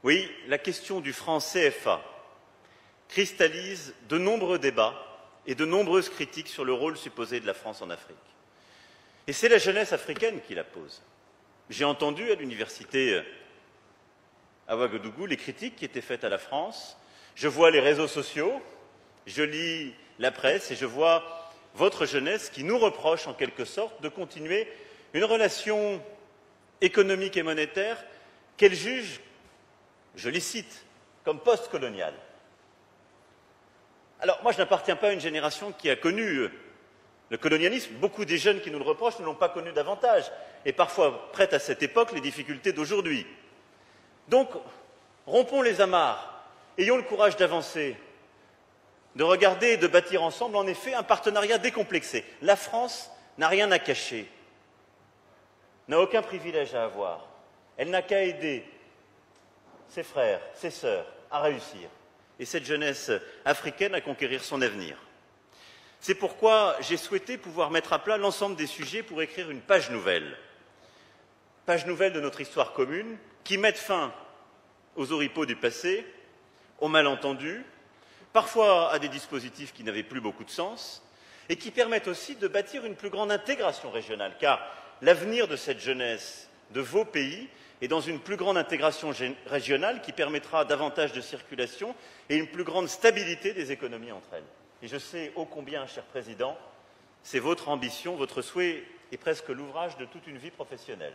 Oui, la question du franc CFA cristallise de nombreux débats et de nombreuses critiques sur le rôle supposé de la France en Afrique. Et c'est la jeunesse africaine qui la pose. J'ai entendu à l'université à Ouagadougou les critiques qui étaient faites à la France. Je vois les réseaux sociaux, je lis la presse et je vois votre jeunesse qui nous reproche en quelque sorte de continuer une relation économique et monétaire qu'elle juge, je les cite, comme post-coloniale. Alors, moi, je n'appartiens pas à une génération qui a connu le colonialisme. Beaucoup des jeunes qui nous le reprochent ne l'ont pas connu davantage, et parfois prêtent à cette époque les difficultés d'aujourd'hui. Donc, rompons les amarres, ayons le courage d'avancer, de regarder et de bâtir ensemble, en effet, un partenariat décomplexé. La France n'a rien à cacher, n'a aucun privilège à avoir. Elle n'a qu'à aider ses frères, ses sœurs à réussir, et cette jeunesse africaine à conquérir son avenir. C'est pourquoi j'ai souhaité pouvoir mettre à plat l'ensemble des sujets pour écrire une page nouvelle de notre histoire commune, qui mette fin aux oripeaux du passé, aux malentendus, parfois à des dispositifs qui n'avaient plus beaucoup de sens, et qui permettent aussi de bâtir une plus grande intégration régionale, car l'avenir de cette jeunesse de vos pays est dans une plus grande intégration régionale qui permettra davantage de circulation et une plus grande stabilité des économies entre elles. Et je sais ô combien, cher Président, c'est votre ambition, votre souhait et presque l'ouvrage de toute une vie professionnelle.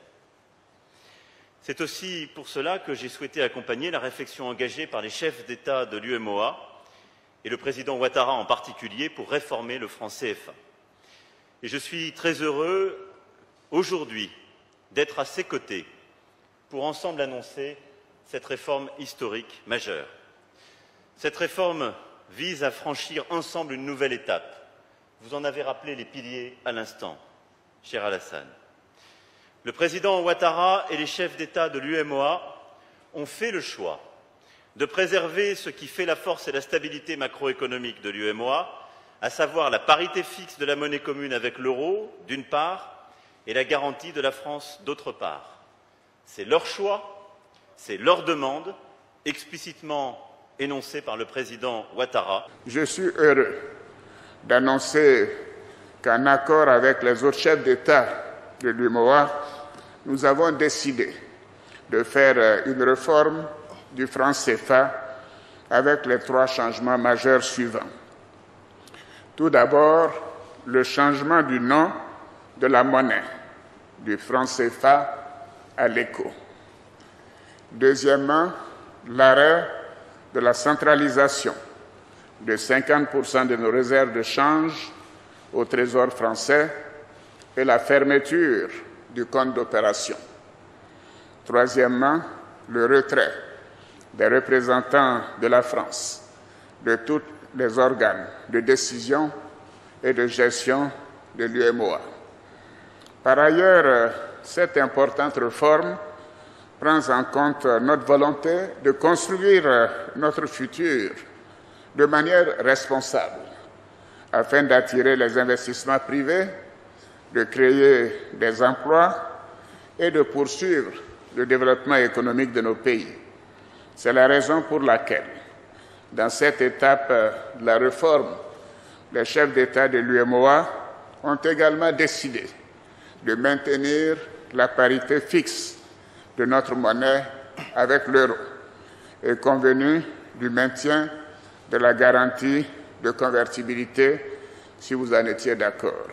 C'est aussi pour cela que j'ai souhaité accompagner la réflexion engagée par les chefs d'État de l'UEMOA et le président Ouattara en particulier pour réformer le franc CFA. Et je suis très heureux aujourd'hui d'être à ses côtés pour ensemble annoncer cette réforme historique majeure. Cette réforme vise à franchir ensemble une nouvelle étape. Vous en avez rappelé les piliers à l'instant, cher Alassane. Le président Ouattara et les chefs d'État de l'UEMOA ont fait le choix de préserver ce qui fait la force et la stabilité macroéconomique de l'UEMOA, à savoir la parité fixe de la monnaie commune avec l'euro, d'une part, et la garantie de la France, d'autre part. C'est leur choix, c'est leur demande, explicitement énoncée par le président Ouattara. Je suis heureux d'annoncer qu'en accord avec les autres chefs d'État de l'UEMOA, nous avons décidé de faire une réforme du franc CFA avec les 3 changements majeurs suivants. Tout d'abord, le changement du nom de la monnaie, du franc CFA à l'éco. Deuxièmement, l'arrêt de la centralisation de 50% de nos réserves de change au Trésor français et la fermeture du compte d'opération. Troisièmement, le retrait des représentants de la France de tous les organes de décision et de gestion de l'UEMOA. Par ailleurs, cette importante réforme prend en compte notre volonté de construire notre futur de manière responsable, afin d'attirer les investissements privés, de créer des emplois et de poursuivre le développement économique de nos pays. C'est la raison pour laquelle, dans cette étape de la réforme, les chefs d'État de l'UEMOA ont également décidé de maintenir la parité fixe de notre monnaie avec l'euro et convenu du maintien de la garantie de convertibilité si vous en étiez d'accord.